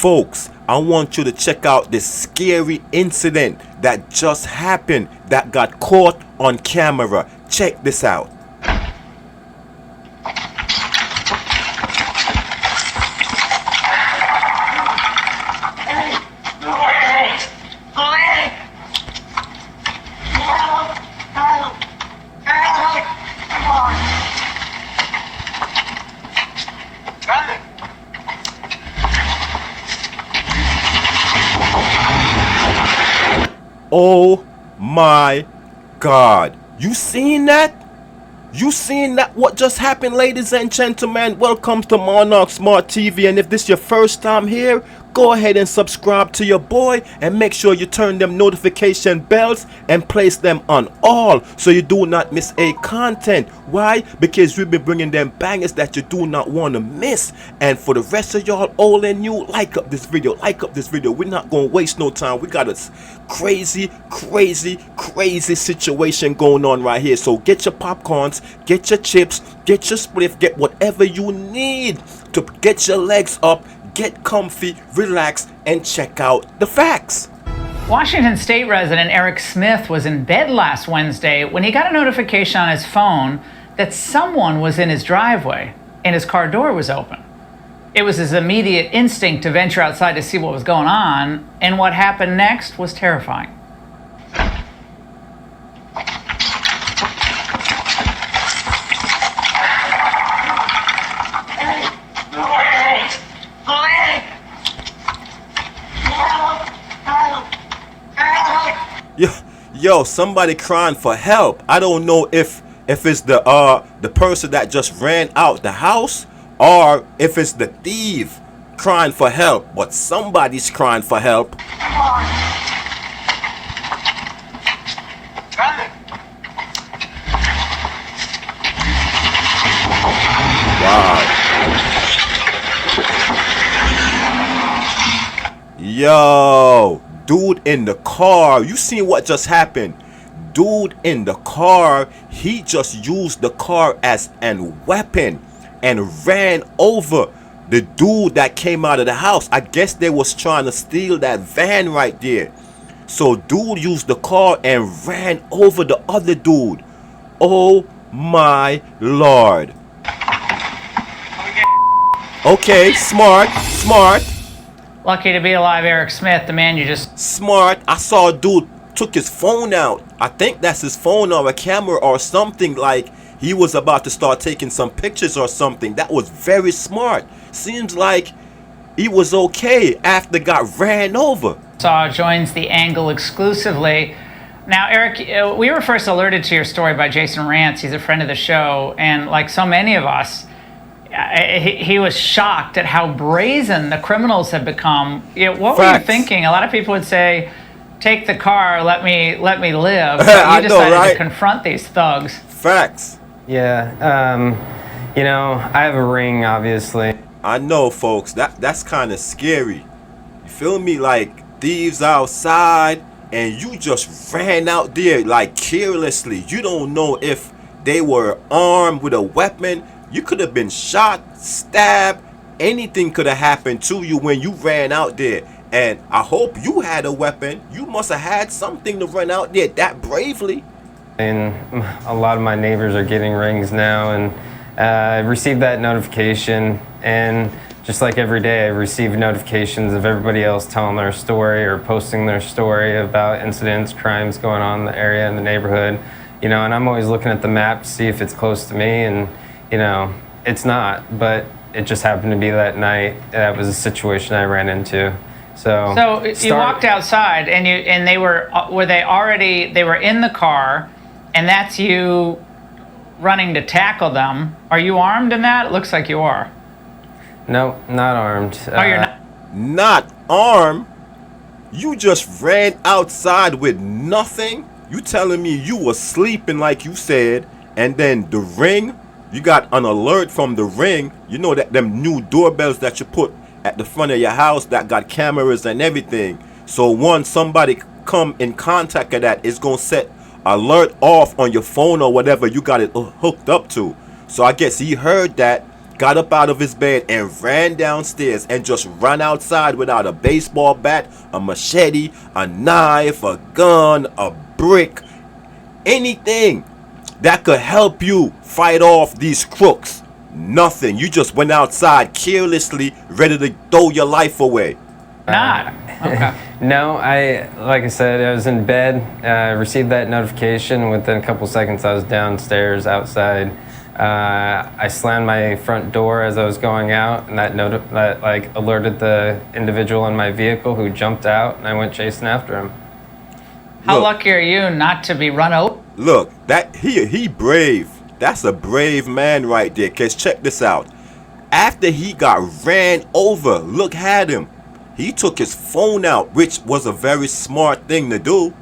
Folks, I want you to check out this scary incident that just happened that got caught on camera. Check this out. Oh my God. You seen that? You seen that? What just happened, ladies and gentlemen? Welcome to Monarch Smart TV. And if this is your first time here, go ahead and subscribe to your boy and make sure you turn them notification bells and place them on all so you do not miss a content. Why? Because we'll be bringing them bangers that you do not want to miss. And for the rest of y'all old and new, like up this video. We're not going to waste no time. We got a crazy situation going on right here. So get your popcorns, get your chips, get your spliff, get whatever you need to get your legs up, get comfy, relax, and check out the facts. Washington State resident Eric Smith was in bed last Wednesday when he got a notification on his phone that someone was in his driveway and his car door was open. It was his immediate instinct to venture outside to see what was going on, and what happened next was terrifying. Yo, somebody crying for help. I don't know if it's the person that just ran out the house or if it's the thief crying for help, but somebody's crying for help. Wow. Yo, dude in the car, you seen what just happened? Dude in the car, he just used the car as an weapon and ran over the dude that came out of the house. I guess they was trying to steal that van right there. So dude used the car and ran over the other dude. Oh my Lord. Okay, smart. Lucky to be alive, Eric Smith, the man you just... Smart. I saw a dude took his phone out. I think that's his phone or a camera or something, like he was about to start taking some pictures or something. That was very smart. Seems like he was okay after got ran over. Joins the Angle exclusively. Now, Eric, we were first alerted to your story by Jason Rantz. He's a friend of the show, and like so many of us, he was shocked at how brazen the criminals have become. What were you thinking? A lot of people would say, take the car, let me live. But you decided to confront these thugs. Facts. Yeah, I have a ring, obviously. I know, folks, that's kind of scary. You feel me? Like thieves outside and you just ran out there like carelessly. You don't know if they were armed with a weapon. You could have been shot, stabbed, anything could have happened to you when you ran out there. And I hope you had a weapon. You must have had something to run out there that bravely. And a lot of my neighbors are getting rings now, and I received that notification, and just like every day I receive notifications of everybody else telling their story or posting their story about incidents, crimes going on in the area, in the neighborhood, and I'm always looking at the map to see if it's close to me, and it's not, but it just happened to be that night. That was a situation I ran into. So you walked outside, and they were in the car, and that's you running to tackle them. Are you armed in that? It looks like you are. No, not armed. Oh, you're not? Not armed? You just ran outside with nothing? You telling me you were sleeping like you said, and then the ring, you got an alert from the ring. You know that them new doorbells that you put at the front of your house that got cameras and everything. So once somebody come in contact with that, it's gonna set alert off on your phone or whatever you got it hooked up to. So I guess he heard that, got up out of his bed and ran downstairs and just ran outside without a baseball bat, a machete, a knife, a gun, a brick, anything that could help you fight off these crooks. Nothing. You just went outside carelessly, ready to throw your life away. Not. Okay. No, like I said, I was in bed, received that notification. Within a couple seconds, I was downstairs outside. I slammed my front door as I was going out, and that like alerted the individual in my vehicle who jumped out, and I went chasing after him. How Look. lucky are you not to be run over? Look, that he brave. That's a brave man right there. Cause check this out. After he got ran over, look at him. He took his phone out, which was a very smart thing to do.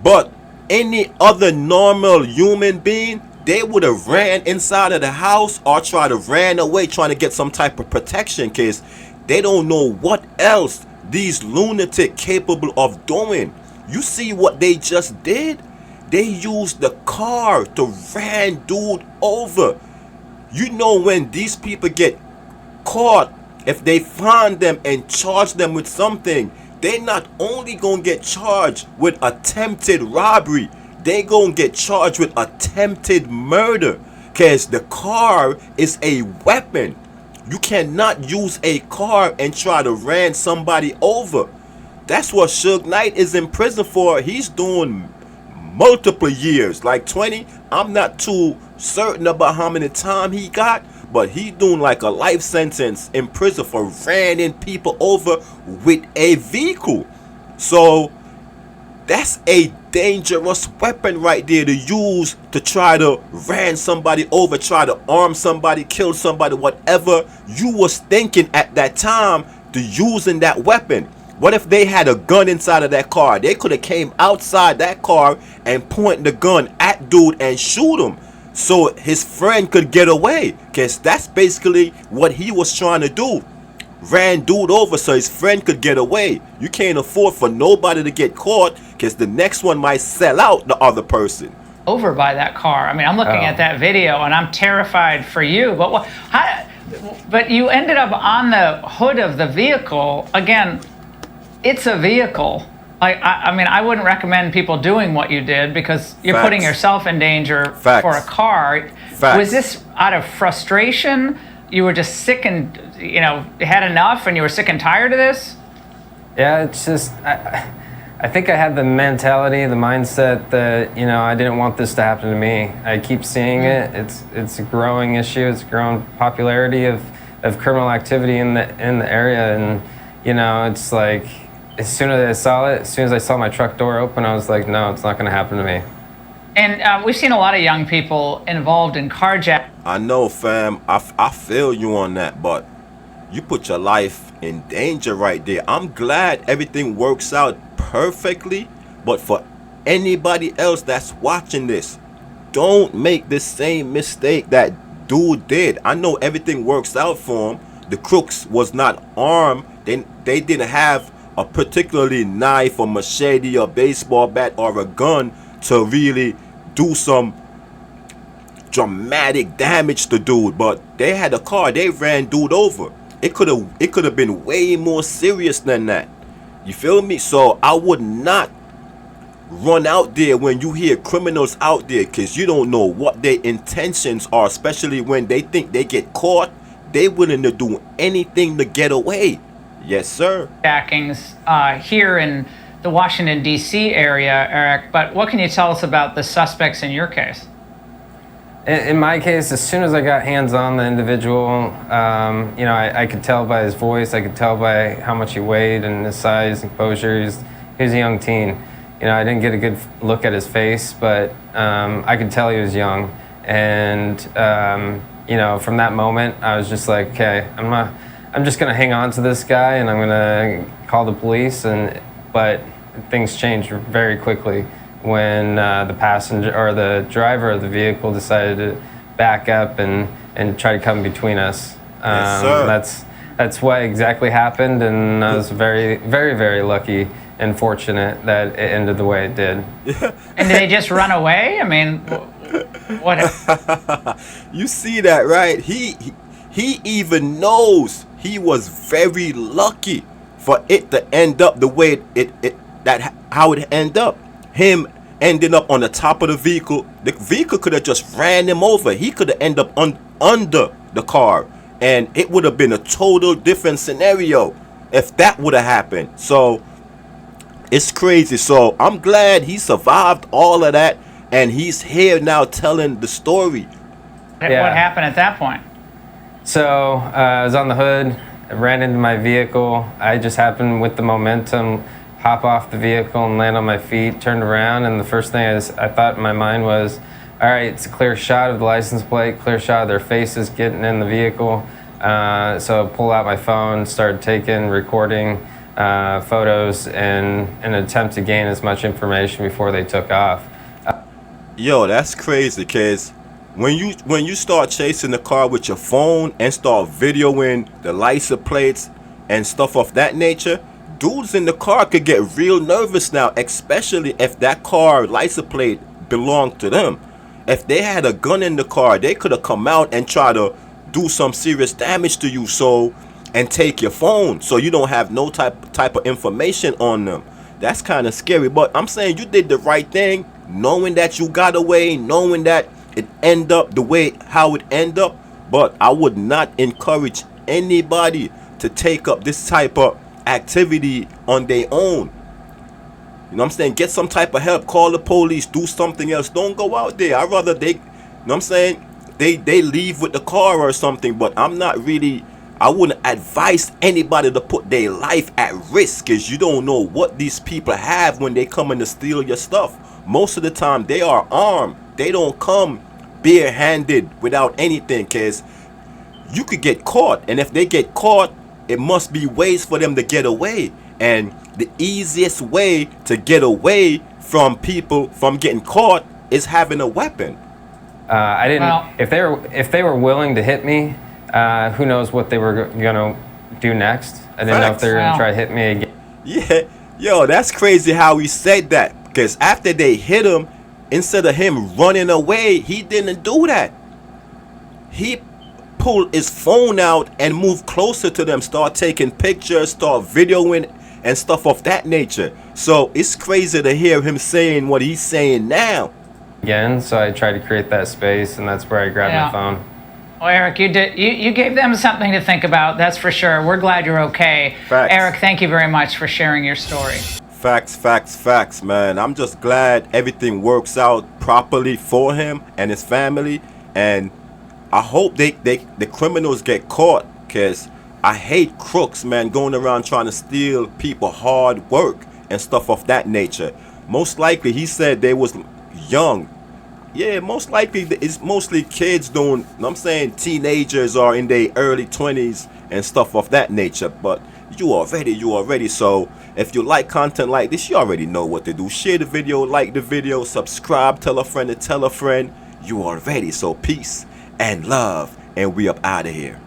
But any other normal human being, they would have ran inside of the house or tried to ran away trying to get some type of protection, cause they don't know what else these lunatics capable of doing. You see what they just did? They used the car to ran dude over. You know, when these people get caught, if they find them and charge them with something, they not only gonna get charged with attempted robbery, they gonna get charged with attempted murder, cause the car is a weapon. You cannot use a car and try to ran somebody over. That's what Suge Knight is in prison for. He's doing multiple years, like 20. I'm not too certain about how many time he got, but he doing like a life sentence in prison for running people over with a vehicle. So that's a dangerous weapon right there to use to try to ran somebody over, try to arm somebody, kill somebody, whatever you was thinking at that time to using that weapon. What if they had a gun inside of that car? They could have came outside that car and point the gun at dude and shoot him so his friend could get away. Cause that's basically what he was trying to do. Ran dude over so his friend could get away. You can't afford for nobody to get caught, cause the next one might sell out the other person. Over by that car. I mean, I'm looking at that video and I'm terrified for you. But you ended up on the hood of the vehicle. Again, it's a vehicle. I mean, I wouldn't recommend people doing what you did because you're Facts. putting yourself in danger Facts. for a car. Facts. Was this out of frustration? You were just sick and, had enough and you were sick and tired of this? Yeah, it's just, I think I had the mentality, the mindset that, I didn't want this to happen to me. I keep seeing it. It's a growing issue. It's a growing popularity of criminal activity in the area. And, it's like, as soon as I saw my truck door open, I was like, no, it's not going to happen to me. And we've seen a lot of young people involved in carjacking. I know, fam. I feel you on that, but you put your life in danger right there. I'm glad everything works out perfectly, but for anybody else that's watching this, don't make the same mistake that dude did. I know everything works out for him. The crooks was not armed. They didn't have a particularly knife or machete or baseball bat or a gun to really do some dramatic damage to dude, but they had a car. They ran dude over. It could have been way more serious than that. You feel me? So I would not run out there when you hear criminals out there, because you don't know what their intentions are, especially when they think they get caught. They willing to do anything to get away. Yes, sir. Jackings here in the Washington, D.C. area, Eric, but what can you tell us about the suspects in your case? In my case, as soon as I got hands on the individual, I could tell by his voice, I could tell by how much he weighed and his size and composure. He was a young teen. I didn't get a good look at his face, but I could tell he was young. And, from that moment, I was just like, okay, I'm just gonna hang on to this guy and I'm gonna call the police. But things changed very quickly when the passenger or the driver of the vehicle decided to back up and try to come between us. Yes, sir. That's what exactly happened, and I was very, very, very lucky and fortunate that it ended the way it did. And did they just run away? I mean, what? You see that, right? He he even knows he was very lucky for it to end up the way how it ended up. Him ending up on the top of the vehicle. The vehicle could have just ran him over. He could have ended up under the car, and it would have been a total different scenario if that would have happened. So it's crazy. So I'm glad he survived all of that, and he's here now telling the story. What happened at that point? So I was on the hood, I ran into my vehicle. I just happened with the momentum, hop off the vehicle and land on my feet, turned around, and the first thing I thought in my mind was, all right, it's a clear shot of the license plate, clear shot of their faces getting in the vehicle. So I pulled out my phone, started recording photos in an attempt to gain as much information before they took off. Yo, that's crazy, cause when you start chasing the car with your phone and start videoing the license plates and stuff of that nature, dudes in the car could get real nervous now, especially if that car license plate belonged to them. If they had a gun in the car, they could have come out and try to do some serious damage to you, and take your phone, so you don't have no type of information on them. That's kind of scary, but I'm saying you did the right thing, knowing that you got away, knowing that it end up the way how it end up. But I would not encourage anybody to take up this type of activity on their own. You know what I'm saying? Get some type of help, call the police, do something else. Don't go out there. I'd rather you know what I'm saying, they leave with the car or something. But I wouldn't advise anybody to put their life at risk, because you don't know what these people have when they come in to steal your stuff. Most of the time they are armed. They don't come bare-handed without anything, because you could get caught, and if they get caught, it must be ways for them to get away. And the easiest way to get away from people from getting caught is having a weapon. I didn't. Well, if they were willing to hit me, who knows what they were gonna do next? I didn't know if they were gonna try to hit me again. Yeah, yo, that's crazy how he said that, because after they hit him, instead of him running away, he didn't do that. He pulled his phone out and moved closer to them, start taking pictures, start videoing and stuff of that nature. So it's crazy to hear him saying what he's saying now. Again, so I tried to create that space, and that's where I grabbed my phone. Well, Eric, you gave them something to think about, that's for sure. We're glad you're okay. Facts. Eric, thank you very much for sharing your story. Facts, man. I'm just glad everything works out properly for him and his family, and I hope the criminals get caught, because I hate crooks, man, going around trying to steal people hard work and stuff of that nature. Most likely, he said they was young. Yeah, most likely it's mostly kids doing, you know what I'm saying, teenagers are in their early 20s and stuff of that nature. But you already. So if you like content like this, you already know what to do. Share the video, like the video, subscribe, tell a friend to tell a friend. You already. So peace and love, and we up out of here.